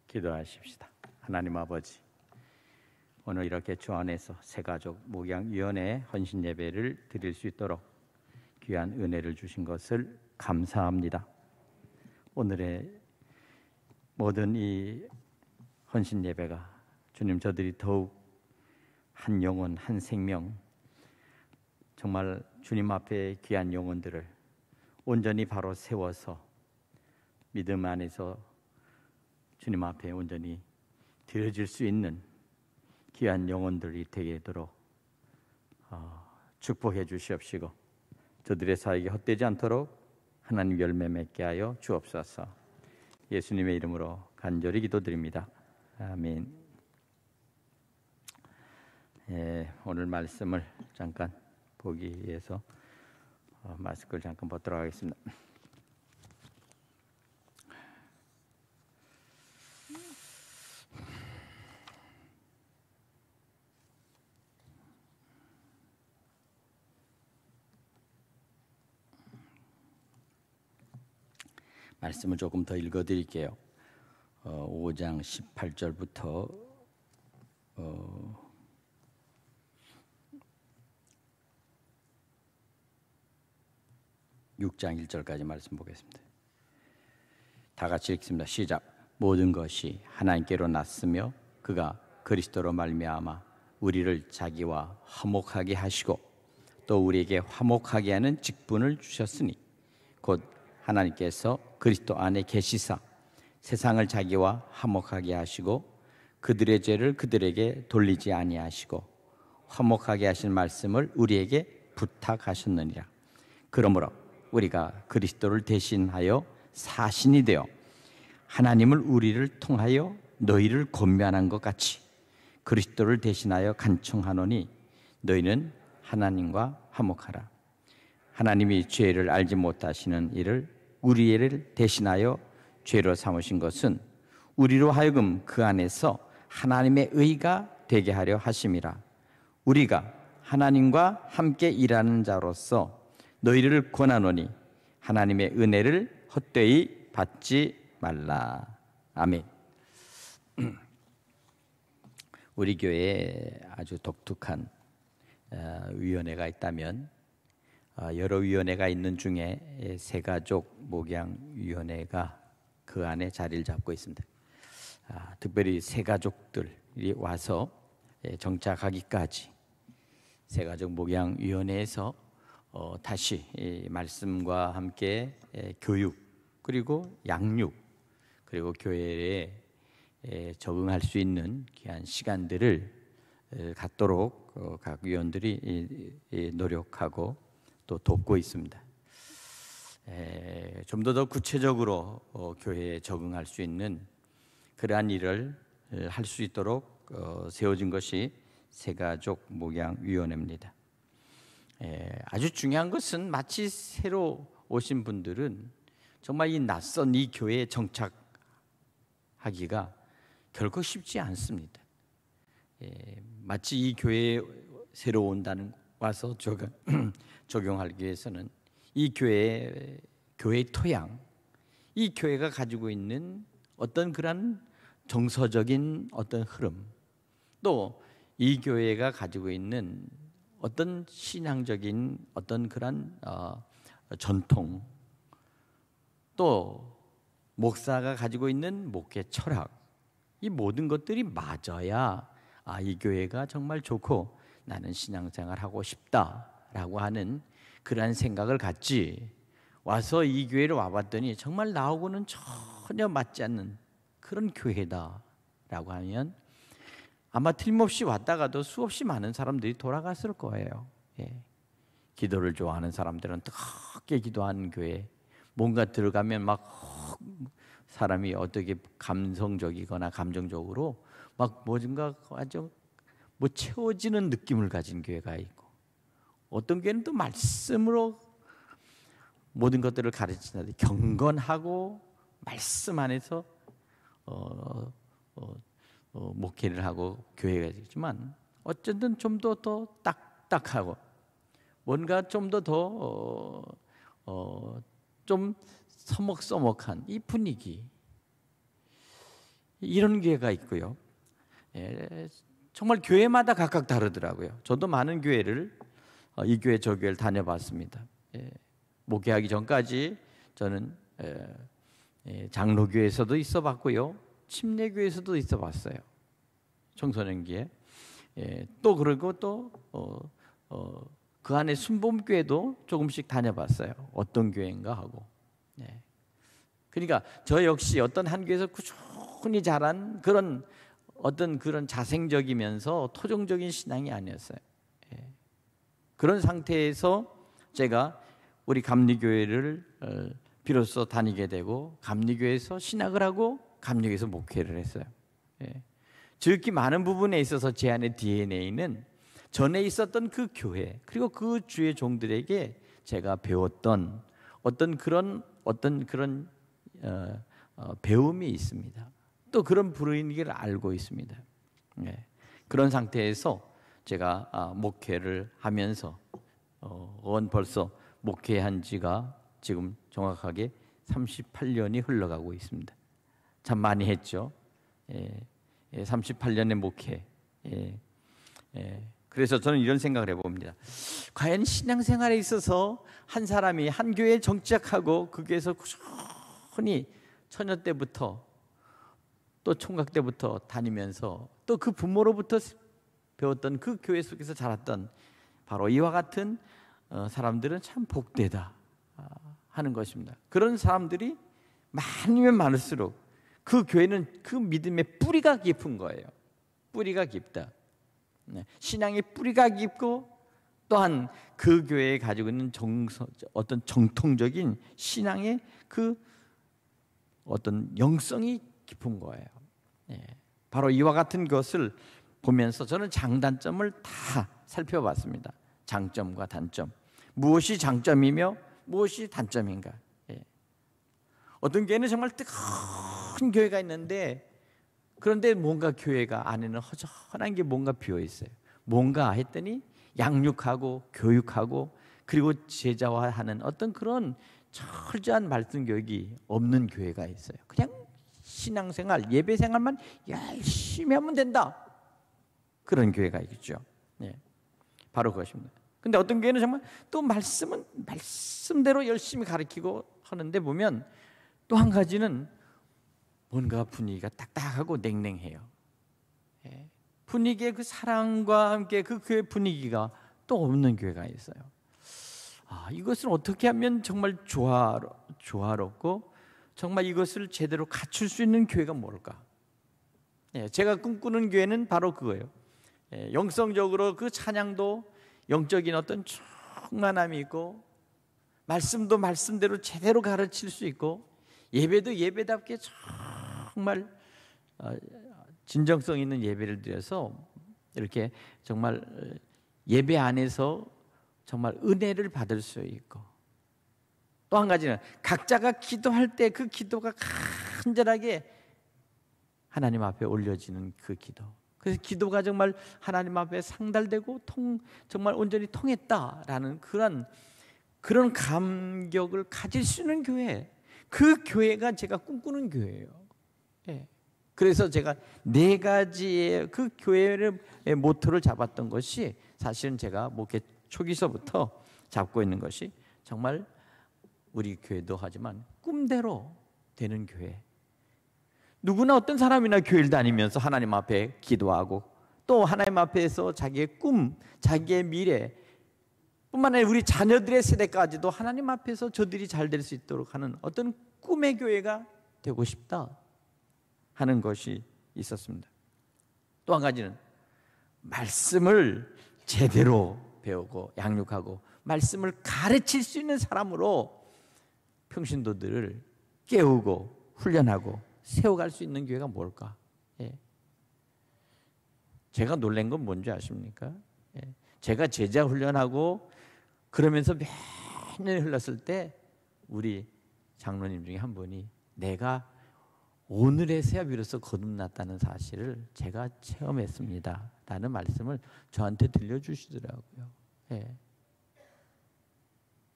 기도하십시다. 하나님 아버지, 오늘 이렇게 주 안에서 새가족 목양위원회 헌신 예배를 드릴 수 있도록 귀한 은혜를 주신 것을 감사합니다. 오늘의 모든 이 헌신 예배가 주님, 저들이 더욱 한 영혼, 한 생명, 정말 주님 앞에 귀한 영혼들을 온전히 바로 세워서 믿음 안에서 주님 앞에 온전히 드려질 수 있는 귀한 영혼들이 되도록 축복해 주시옵시고, 저들의 사역이 헛되지 않도록 하나님 열매 맺게 하여 주옵소서. 예수님의 이름으로 간절히 기도드립니다. 아멘. 오늘 말씀을 잠깐 보기 위해서 마스크를 잠깐 벗도록 하겠습니다. 말씀을 조금 더 읽어드릴게요. 5장 18절부터 6장 1절까지 말씀 보겠습니다. 다 같이 읽습니다. 시작. 모든 것이 하나님께로 났으며 그가 그리스도로 말미암아 우리를 자기와 화목하게 하시고 또 우리에게 화목하게 하는 직분을 주셨으니 곧 하나님께서 그리스도 안에 계시사 세상을 자기와 화목하게 하시고 그들의 죄를 그들에게 돌리지 아니하시고 화목하게 하신 말씀을 우리에게 부탁하셨느니라. 그러므로 우리가 그리스도를 대신하여 사신이 되어 하나님을 우리를 통하여 너희를 권면한 것 같이 그리스도를 대신하여 간청하노니 너희는 하나님과 화목하라. 하나님이 죄를 알지 못하시는 이를 우리를 대신하여 죄로 삼으신 것은 우리로 하여금 그 안에서 하나님의 의가 되게 하려 하심이라. 우리가 하나님과 함께 일하는 자로서 너희를 권하노니 하나님의 은혜를 헛되이 받지 말라. 아멘. 우리 교회에 아주 독특한 위원회가 있다면 여러 위원회가 있는 중에 새가족 목양위원회가 그 안에 자리를 잡고 있습니다. 특별히 새가족들이 와서 정착하기까지 새가족 목양위원회에서 다시 말씀과 함께 교육 그리고 양육 그리고 교회에 적응할 수 있는 귀한 시간들을 갖도록 각 위원들이 노력하고 또 돕고 있습니다. 좀 더 구체적으로 교회에 적응할 수 있는 그러한 일을 할 수 있도록 세워진 것이 새가족 목양위원회입니다. 아주 중요한 것은 마치 새로 오신 분들은 정말 이 낯선 이 교회에 정착하기가 결코 쉽지 않습니다. 마치 이 교회에 새로 온다는 와서 적용하기 위해서는 이 교회의 토양, 이 교회가 가지고 있는 어떤 그런 정서적인 어떤 흐름, 또 이 교회가 가지고 있는 어떤 신앙적인 어떤 그런 전통, 또 목사가 가지고 있는 목회 철학, 이 모든 것들이 맞아야 이 교회가 정말 좋고 나는 신앙생활 하고 싶다라고 하는 그러한 생각을 갖지, 와서 이 교회를 와봤더니 정말 나하고는 전혀 맞지 않는 그런 교회다라고 하면 아마 틀림없이 왔다가도 수없이 많은 사람들이 돌아갔을 거예요. 기도를 좋아하는 사람들은 뜨겁게 기도하는 교회, 뭔가 들어가면 막 사람이 어떻게 감성적이거나 감정적으로 막 뭔가 아주 채워지는 느낌을 가진 교회가 있고, 어떤 교회는 또 말씀으로 모든 것들을 가르치는데 경건하고 말씀 안에서 목회를 하고 교회가 있지만, 어쨌든 좀 더 딱딱하고 뭔가 좀 더 좀 서먹서먹한 이 분위기, 이런 교회가 있고요. 정말 교회마다 각각 다르더라고요. 저도 많은 교회를 이 교회 저 교회를 다녀봤습니다. 목회하기 전까지 저는 장로교회에서도 있어봤고요, 침례교회에서도 있어봤어요. 청소년기에. 또 그리고 또 그 안에 순복음교회도 조금씩 다녀봤어요. 어떤 교회인가 하고. 그러니까 저 역시 어떤 한 교회에서 꾸준히 자란 그런 어떤 그런 자생적이면서 토종적인 신앙이 아니었어요. 그런 상태에서 제가 우리 감리교회를 비로소 다니게 되고, 감리교회에서 신학을 하고 감리교회에서 목회를 했어요. 지극히 많은 부분에 있어서 제 안의 DNA는 전에 있었던 그 교회, 그리고 그 주의 종들에게 제가 배웠던 어떤 그런 배움이 있습니다. 또 그런 분위기를 알고 있습니다. 그런 상태에서 제가 목회를 하면서 벌써 목회한 지가 지금 정확하게 38년이 흘러가고 있습니다. 참 많이 했죠. 38년의 목회. 그래서 저는 이런 생각을 해봅니다. 과연 신앙생활에 있어서 한 사람이 한 교회에 정착하고 그 교회에서 꾸준히 처녀 때부터 또 총각 때부터 다니면서 또 그 부모로부터 배웠던 그 교회 속에서 자랐던 바로 이와 같은 사람들은 참 복되다 하는 것입니다. 그런 사람들이 많으면 많을수록 그 교회는 그 믿음의 뿌리가 깊은 거예요. 뿌리가 깊다. 신앙의 뿌리가 깊고, 또한 그 교회에 가지고 있는 어떤 정통적인 신앙의 그 어떤 영성이 깊은 거예요. 바로 이와 같은 것을 보면서 저는 장단점을 다 살펴봤습니다. 장점과 단점, 무엇이 장점이며 무엇이 단점인가. 어떤 교회는 정말 뜨거운 교회가 있는데, 그런데 뭔가 교회가 안에는 허전한 게 뭔가 비어 있어요. 뭔가 했더니 양육하고 교육하고 그리고 제자화하는 어떤 그런 철저한 말씀 교육이 없는 교회가 있어요. 그냥 신앙생활, 예배생활만 열심히 하면 된다, 그런 교회가 있죠. 바로 그것입니다. 근데 어떤 교회는 정말 또 말씀은 말씀대로 열심히 가르치고 하는데 보면 또 한 가지는 뭔가 분위기가 딱딱하고 냉랭해요. 분위기에 그 사랑과 함께 그 교회 분위기가 또 없는 교회가 있어요. 이것을 어떻게 하면 정말 조화롭고 정말 이것을 제대로 갖출 수 있는 교회가 뭘까? 제가 꿈꾸는 교회는 바로 그거예요. 영성적으로 그 찬양도 영적인 어떤 충만함이 있고, 말씀도 말씀대로 제대로 가르칠 수 있고, 예배도 예배답게 정말 진정성 있는 예배를 드려서 이렇게 정말 예배 안에서 정말 은혜를 받을 수 있고, 또 한 가지는 각자가 기도할 때 그 기도가 간절하게 하나님 앞에 올려지는 그 기도. 그래서 기도가 정말 하나님 앞에 상달되고 정말 온전히 통했다라는 그런 감격을 가질 수 있는 교회, 그 교회가 제가 꿈꾸는 교회예요. 그래서 제가 4가지의 그 교회의 모토를 잡았던 것이, 사실은 제가 목회 초기서부터 잡고 있는 것이 정말 우리 교회도 하지만 꿈대로 되는 교회. 누구나 어떤 사람이나 교회를 다니면서 하나님 앞에 기도하고 또 하나님 앞에서 자기의 꿈, 자기의 미래 뿐만 아니라 우리 자녀들의 세대까지도 하나님 앞에서 저들이 잘 될 수 있도록 하는 어떤 꿈의 교회가 되고 싶다 하는 것이 있었습니다. 또 한 가지는 말씀을 제대로 배우고 양육하고 말씀을 가르칠 수 있는 사람으로 평신도들을 깨우고 훈련하고 세워갈 수 있는 교회가 뭘까? 제가 놀란 건 뭔지 아십니까? 제가 제자 훈련하고 그러면서 몇 년이 흘렀을 때 우리 장로님 중에 한 분이 내가 오늘에서야 비로소 거듭났다는 사실을 제가 체험했습니다 라는 말씀을 저한테 들려주시더라고요.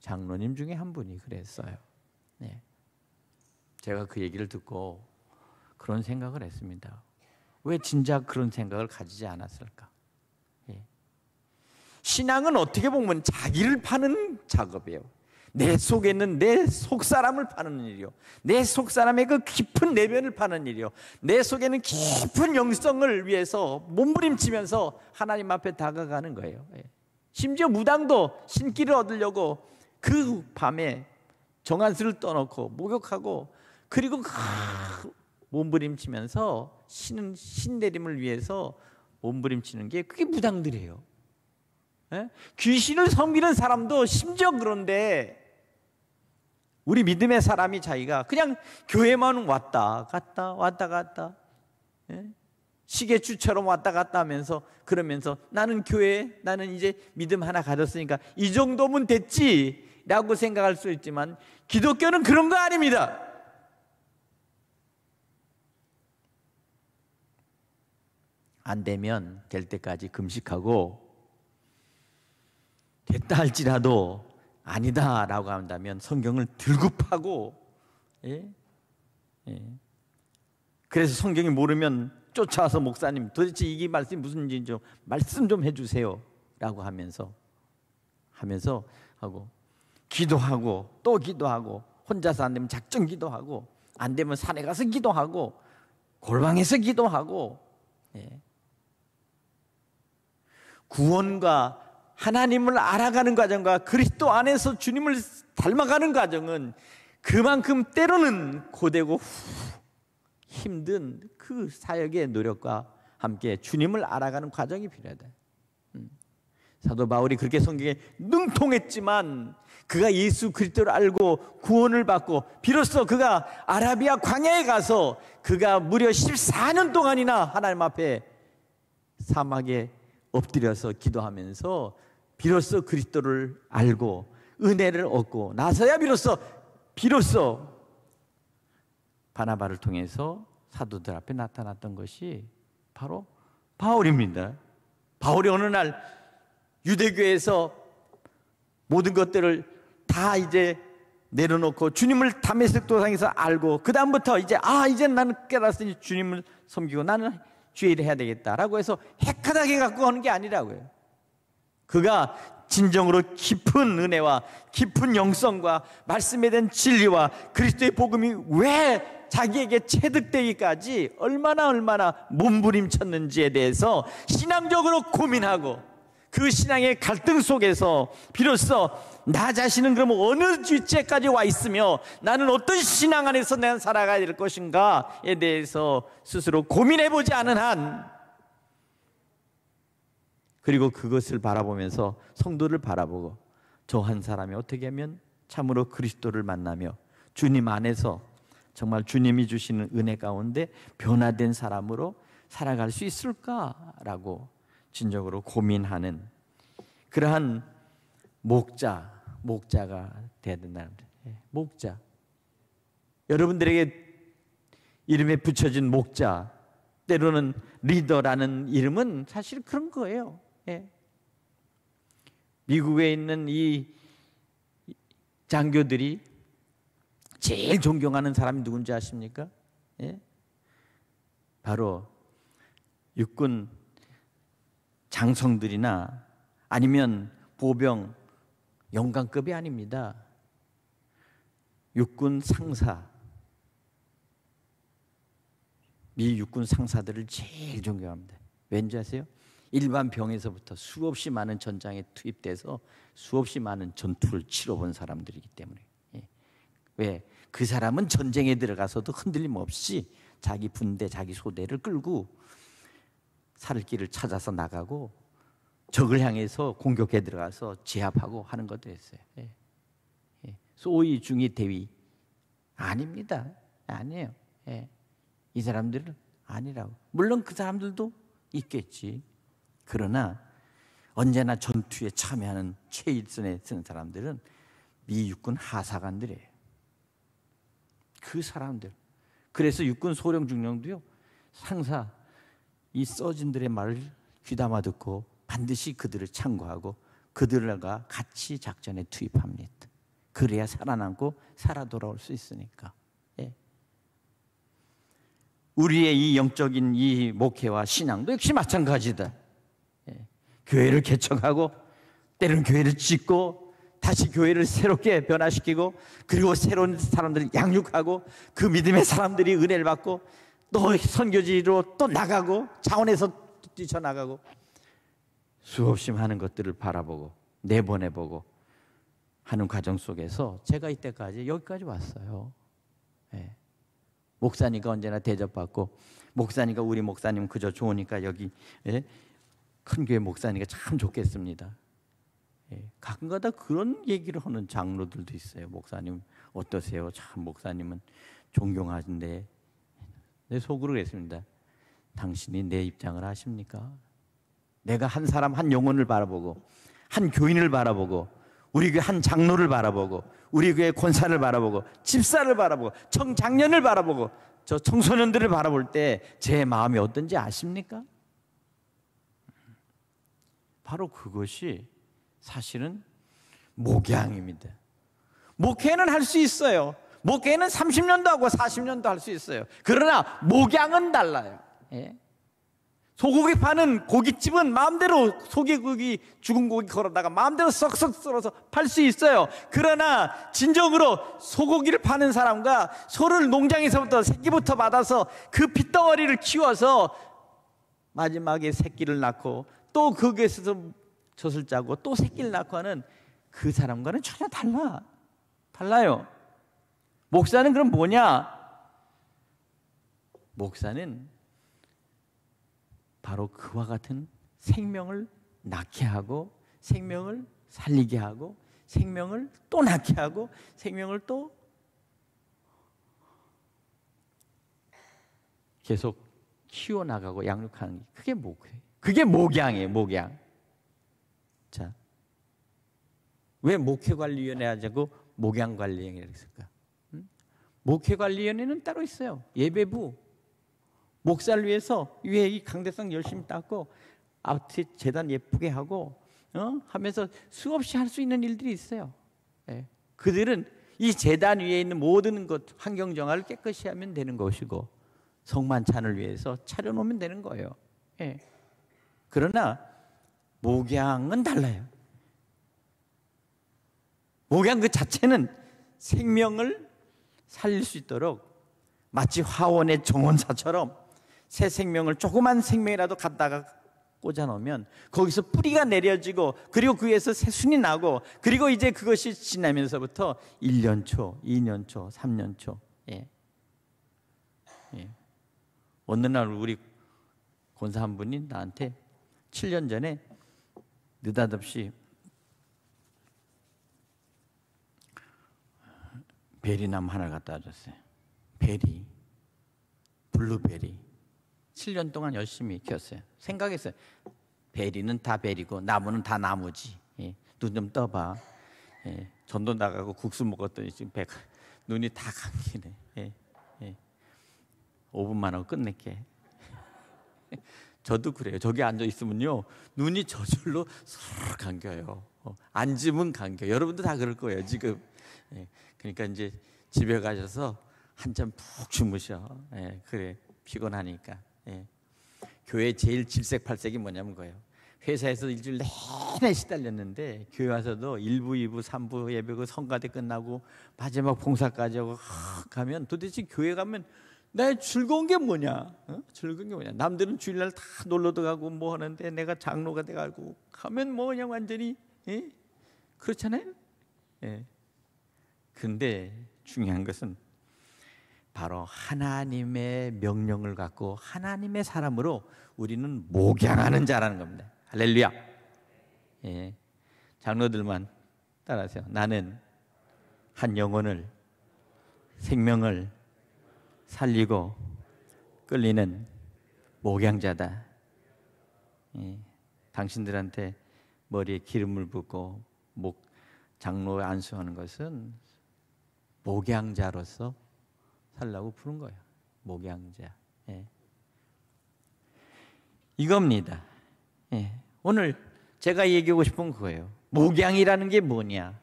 장로님 중에 한 분이 그랬어요. 제가 그 얘기를 듣고 그런 생각을 했습니다. 왜 진작 그런 생각을 가지지 않았을까? 예. 신앙은 어떻게 보면 자기를 파는 작업이에요. 내 속에 있는 내 속사람을 파는 일이요, 내 속사람의 그 깊은 내면을 파는 일이요, 내 속에는 깊은 영성을 위해서 몸부림치면서 하나님 앞에 다가가는 거예요. 심지어 무당도 신기를 얻으려고 그 밤에 정한수를 떠놓고 목욕하고, 그리고 몸부림치면서 신내림을 위해서 몸부림치는 게 그게 무당들이에요. 귀신을 섬기는 사람도 심지어 그런데, 우리 믿음의 사람이 자기가 그냥 교회만 왔다 갔다 왔다 갔다, 시계추처럼 왔다 갔다 하면서, 그러면서 나는 교회, 나는 이제 믿음 하나 가졌으니까 이 정도면 됐지 라고 생각할 수 있지만, 기독교는 그런 거 아닙니다. 안 되면 될 때까지 금식하고, 됐다 할지라도 아니다 라고 한다면 성경을 들고 파고, 그래서 성경이 모르면 쫓아와서 목사님 도대체 이게 말씀이 무슨 일인지 좀 말씀 좀 해주세요 라고 하면서 하고, 기도하고 또 기도하고, 혼자서 안 되면 작정 기도하고, 안 되면 산에 가서 기도하고, 골방에서 기도하고. 구원과 하나님을 알아가는 과정과 그리스도 안에서 주님을 닮아가는 과정은 그만큼 때로는 고되고 힘든 그 사역의 노력과 함께 주님을 알아가는 과정이 필요하다. 사도 바울이 그렇게 성경에 능통했지만, 그가 예수 그리스도를 알고 구원을 받고, 비로소 그가 아라비아 광야에 가서 그가 무려 14년 동안이나 하나님 앞에 사막에 엎드려서 기도하면서 비로소 그리스도를 알고 은혜를 얻고 나서야 비로소 바나바를 통해서 사도들 앞에 나타났던 것이 바로 바울입니다. 바울이 어느 날 유대교에서 모든 것들을 다 이제 내려놓고 주님을 다메섹 도상에서 알고, 그 다음부터 이제 나는 깨달았으니 주님을 섬기고 나는 주의 일을 해야 되겠다라고 해서 핵하다게 갖고 가는 게 아니라고요. 그가 진정으로 깊은 은혜와 깊은 영성과 말씀에 대한 진리와 그리스도의 복음이 왜 자기에게 체득되기까지 얼마나 몸부림쳤는지에 대해서 신앙적으로 고민하고, 그 신앙의 갈등 속에서 비로소 나 자신은 그럼 어느 주체까지 와 있으며 나는 어떤 신앙 안에서 내가 살아가야 될 것인가에 대해서 스스로 고민해보지 않은 한, 그리고 그것을 바라보면서 성도를 바라보고, 저 한 사람이 어떻게 하면 참으로 그리스도를 만나며 주님 안에서 정말 주님이 주시는 은혜 가운데 변화된 사람으로 살아갈 수 있을까라고 진정으로 고민하는 그러한 목자가 되어야 된다는 거예요. 목자. 여러분들에게 이름에 붙여진 목자, 때로는 리더라는 이름은 사실 그런 거예요. 미국에 있는 이 장교들이 제일 존경하는 사람이 누군지 아십니까? 바로 육군 장성들이나 아니면 보병 영관급이 아닙니다. 육군 상사, 미 육군 상사들을 제일 존경합니다. 왠지 아세요? 일반 병에서부터 수없이 많은 전장에 투입돼서 수없이 많은 전투를 치러본 사람들이기 때문에. 왜? 그 사람은 전쟁에 들어가서도 흔들림 없이 자기 분대, 자기 소대를 끌고 살 길을 찾아서 나가고 적을 향해서 공격해 들어가서 제압하고 하는 것도 했어요. 소위 중위 대위 아닙니다. 아니에요. 이 사람들은 아니라고. 물론 그 사람들도 있겠지. 그러나 언제나 전투에 참여하는 최일선에 쓴 사람들은 미 육군 하사관들이에요. 그 사람들. 그래서 육군 소령 중령도요, 상사 이 서진들의 말을 귀담아 듣고 반드시 그들을 참고하고 그들과 같이 작전에 투입합니다. 그래야 살아남고 살아 돌아올 수 있으니까. 우리의 이 영적인 이 목회와 신앙도 역시 마찬가지다. 교회를 개척하고 때로는 교회를 짓고 다시 교회를 새롭게 변화시키고 그리고 새로운 사람들을 양육하고 그 믿음의 사람들이 은혜를 받고 또 선교지로 또 나가고 차원에서 뛰쳐나가고 수없이 많은 것들을 바라보고 내보내보고 하는 과정 속에서 제가 이때까지 여기까지 왔어요. 목사니까 언제나 대접받고 목사니까 우리 목사님 그저 좋으니까 여기 큰 교회 목사니까 참 좋겠습니다. 가끔가다 그런 얘기를 하는 장로들도 있어요. 목사님 어떠세요? 참 목사님은 존경하는데 내 속으로 그랬습니다. 당신이 내 입장을 아십니까? 내가 한 사람 한 영혼을 바라보고 한 교인을 바라보고 우리 교회 한 장로를 바라보고 우리 교회 권사를 바라보고 집사를 바라보고 청장년을 바라보고 저 청소년들을 바라볼 때 제 마음이 어떤지 아십니까? 바로 그것이 사실은 목양입니다. 목회는 할 수 있어요. 목회는 30년도 하고 40년도 할 수 있어요. 그러나 목양은 달라요. 소고기 파는 고깃집은 마음대로 소고기 죽은 고기 걸어다가 마음대로 썩썩 썰어서 팔 수 있어요. 그러나 진정으로 소고기를 파는 사람과 소를 농장에서부터 새끼부터 받아서 그 핏덩어리를 키워서 마지막에 새끼를 낳고 또 거기에서 젖을 짜고 또 새끼를 낳고 하는 그 사람과는 전혀 달라요. 목사는 그럼 뭐냐? 목사는 바로 그와 같은 생명을 낳게 하고 생명을 살리게 하고 생명을 또 낳게 하고 생명을 또 계속 키워나가고 양육하는 게 그게 목회. 그게 목양이에요. 목양. 자, 왜 목회관리위원회 하자고 목양관리위원회를 했을까? 목회관리위원회는 따로 있어요. 예배부 목사를 위해서 위에 이 강대상 열심히 닦고 앞에 재단 예쁘게 하고 하면서 수없이 할 수 있는 일들이 있어요. 그들은 이 재단 위에 있는 모든 것 환경 정화를 깨끗이 하면 되는 것이고 성만찬을 위해서 차려놓으면 되는 거예요. 그러나 목양은 달라요. 목양 그 자체는 생명을 살릴 수 있도록 마치 화원의 정원사처럼 새 생명을 조그만 생명이라도 갖다가 꽂아 놓으면 거기서 뿌리가 내려지고 그리고 그 위에서 새순이 나고 그리고 이제 그것이 지나면서부터 1년 초, 2년 초, 3년 초. 어느 날 우리 권사 한 분이 나한테 7년 전에 느닷없이 베리나무 하나 갖다 줬어요. 베리, 블루베리. 7년 동안 열심히 키웠어요. 생각했어요. 베리는 다 베리고 나무는 다 나무지. 눈 좀 떠봐. 전도 나가고 국수 먹었더니 지금 눈이 다 감기네. 5분만 하고 끝낼게. 저도 그래요. 저기 앉아 있으면요 눈이 저절로 서로 감겨요. 앉으면 감겨. 여러분도 다 그럴 거예요 지금. 그러니까 이제 집에 가셔서 한참 푹 주무셔. 그래 피곤하니까. 교회 제일 질색팔색이 뭐냐면 거예요. 회사에서 일주일 내내 시달렸는데 교회 와서도 1부, 2부, 3부 예배고 성가대 끝나고 마지막 봉사까지 하고 가면 도대체 교회 가면 나의 즐거운 게 뭐냐? 즐거운 게 뭐냐? 남들은 주일날 다 놀러도 가고 뭐 하는데 내가 장로가 돼가지고 가면 뭐 그냥 완전히 그렇잖아요. 근데 중요한 것은 바로 하나님의 명령을 갖고 하나님의 사람으로 우리는 목양하는 자라는 겁니다. 할렐루야. 장로들만 따라하세요. 나는 한 영혼을 생명을 살리고 끌리는 목양자다. 당신들한테 머리에 기름을 붓고 장로에 안수하는 것은 목양자로서 살라고 부른 거예요. 목양자. 이겁니다. 오늘 제가 얘기하고 싶은 거예요. 목양이라는 게 뭐냐?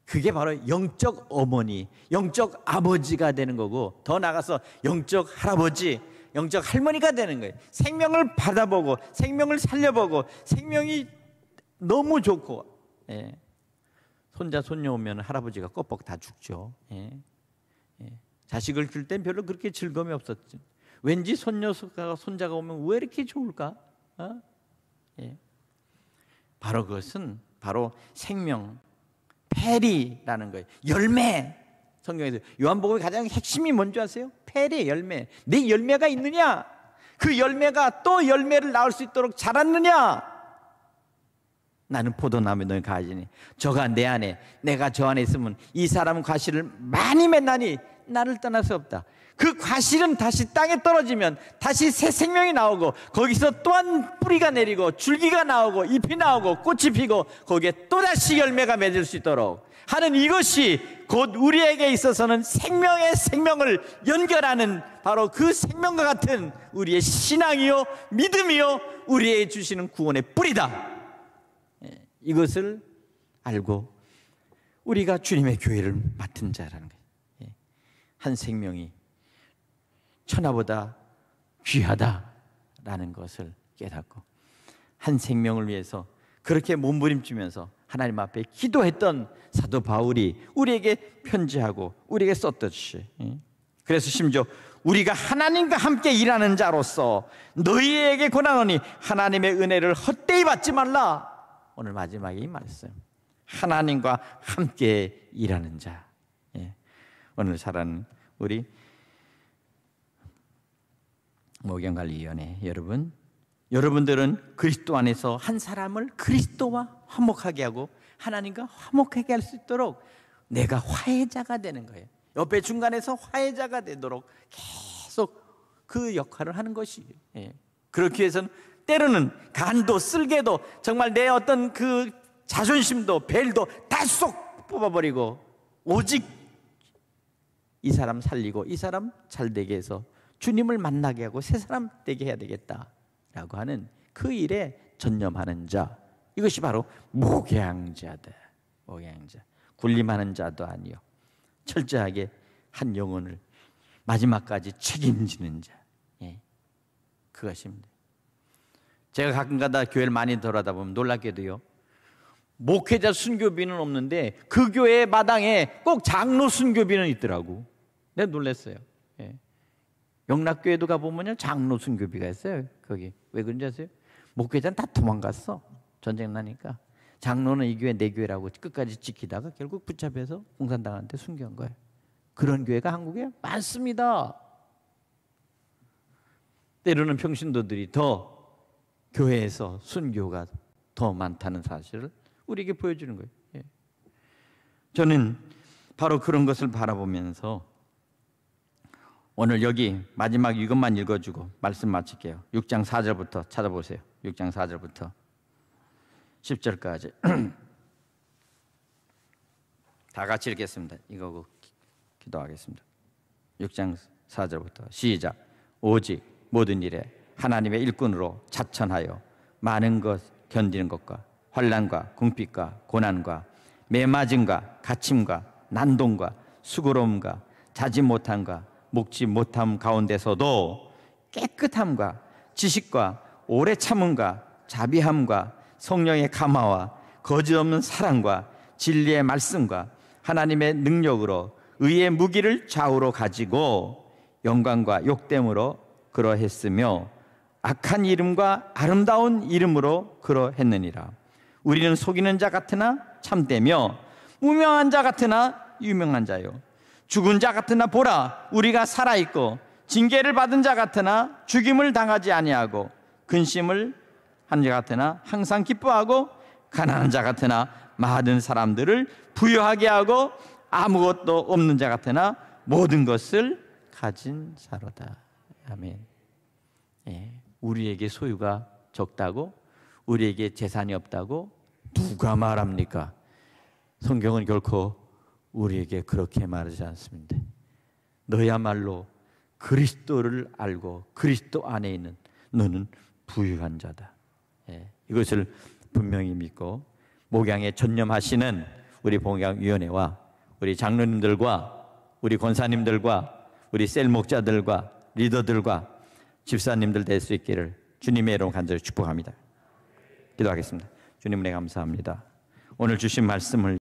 그게 바로 영적 어머니, 영적 아버지가 되는 거고 더 나아가서 영적 할아버지, 영적 할머니가 되는 거예요. 생명을 받아보고 생명을 살려보고 생명이 너무 좋고, 예. 손자 손녀 오면 할아버지가 껍벅 다 죽죠. 예. 예. 자식을 줄 땐 별로 그렇게 즐거움이 없었죠. 왠지 손자가 오면 왜 이렇게 좋을까? 예. 바로 그것은 바로 생명, 페리라는 거예요. 열매. 성경에서 요한복음의 가장 핵심이 뭔지 아세요? 페리, 열매. 내 열매가 있느냐? 그 열매가 또 열매를 낳을 수 있도록 자랐느냐? 나는 포도나무에 너희 가지니 저가 내 안에 내가 저 안에 있으면 이 사람은 과실을 많이 맺나니 나를 떠날 수 없다. 그 과실은 다시 땅에 떨어지면 다시 새 생명이 나오고 거기서 또한 뿌리가 내리고 줄기가 나오고 잎이 나오고 꽃이 피고 거기에 또다시 열매가 맺을 수 있도록 하는 이것이 곧 우리에게 있어서는 생명의 생명을 연결하는 바로 그 생명과 같은 우리의 신앙이요 믿음이요 우리에게 주시는 구원의 뿌리다. 이것을 알고 우리가 주님의 교회를 맡은 자라는 거예요. 한 생명이 천하보다 귀하다라는 것을 깨닫고 한 생명을 위해서 그렇게 몸부림치면서 하나님 앞에 기도했던 사도 바울이 우리에게 편지하고 우리에게 썼듯이, 그래서 심지어 우리가 하나님과 함께 일하는 자로서 너희에게 권하노니 하나님의 은혜를 헛되이 받지 말라. 오늘 마지막에 이 말씀, 하나님과 함께 일하는 자. 오늘 살아는 우리 목양관리위원회 여러분들은 그리스도 안에서 한 사람을 그리스도와 화목하게 하고 하나님과 화목하게 할 수 있도록 내가 화해자가 되는 거예요. 옆에 중간에서 화해자가 되도록 계속 그 역할을 하는 것이에요. 그렇기 위해서는 때로는 간도 쓸개도 정말 내 어떤 그 자존심도 벨도 다 쏙 뽑아버리고 오직 이 사람 살리고 이 사람 잘 되게 해서 주님을 만나게 하고 새 사람 되게 해야 되겠다라고 하는 그 일에 전념하는 자, 이것이 바로 목양자다. 목양자, 군림하는 자도 아니요 철저하게 한 영혼을 마지막까지 책임지는 자. 그것입니다. 제가 가끔가다 교회를 많이 돌아다 보면 놀랍게도요, 목회자 순교비는 없는데 그 교회 마당에 꼭 장로 순교비는 있더라고. 내가 놀랐어요. 영락교회도 가보면요 장로 순교비가 있어요. 거기 왜 그런지 아세요? 목회자는 다 도망갔어. 전쟁 나니까. 장로는 이 교회 내 교회라고 끝까지 지키다가 결국 붙잡혀서 공산당한테 순교한 거예요. 그런 교회가 한국에 많습니다. 때로는 평신도들이 더 교회에서 순교가 더 많다는 사실을 우리에게 보여주는 거예요. 저는 바로 그런 것을 바라보면서 오늘 여기 마지막 이것만 읽어주고 말씀 마칠게요. 6장 4절부터 찾아보세요. 6장 4절부터 10절까지 다 같이 읽겠습니다. 이거 기도하겠습니다. 6장 4절부터 시작. 오직 모든 일에 하나님의 일꾼으로 자천하여 많은 것 견디는 것과 환난과 궁핍과 고난과 매맞음과 갇힘과 난동과 수고로움과 자지 못함과 먹지 못함 가운데서도 깨끗함과 지식과 오래 참음과 자비함과 성령의 감화와 거짓없는 사랑과 진리의 말씀과 하나님의 능력으로 의의 무기를 좌우로 가지고 영광과 욕됨으로 그러했으며 악한 이름과 아름다운 이름으로 그러했느니라. 우리는 속이는 자 같으나 참되며 무명한 자 같으나 유명한 자요 죽은 자 같으나 보라 우리가 살아있고 징계를 받은 자 같으나 죽임을 당하지 아니하고 근심을 한 자 같으나 항상 기뻐하고 가난한 자 같으나 많은 사람들을 부유하게 하고 아무것도 없는 자 같으나 모든 것을 가진 자로다. 아멘. 우리에게 소유가 적다고 우리에게 재산이 없다고 누가 말합니까? 성경은 결코 우리에게 그렇게 말하지 않습니다. 너야말로 그리스도를 알고 그리스도 안에 있는 너는 부유한 자다. 이것을 분명히 믿고 목양에 전념하시는 우리 목양위원회와 우리 장로님들과 우리 권사님들과 우리 셀 목자들과 리더들과 집사님들 될 수 있기를 주님의 이름으로 간절히 축복합니다. 기도하겠습니다. 주님 은혜 감사합니다. 오늘 주신 말씀을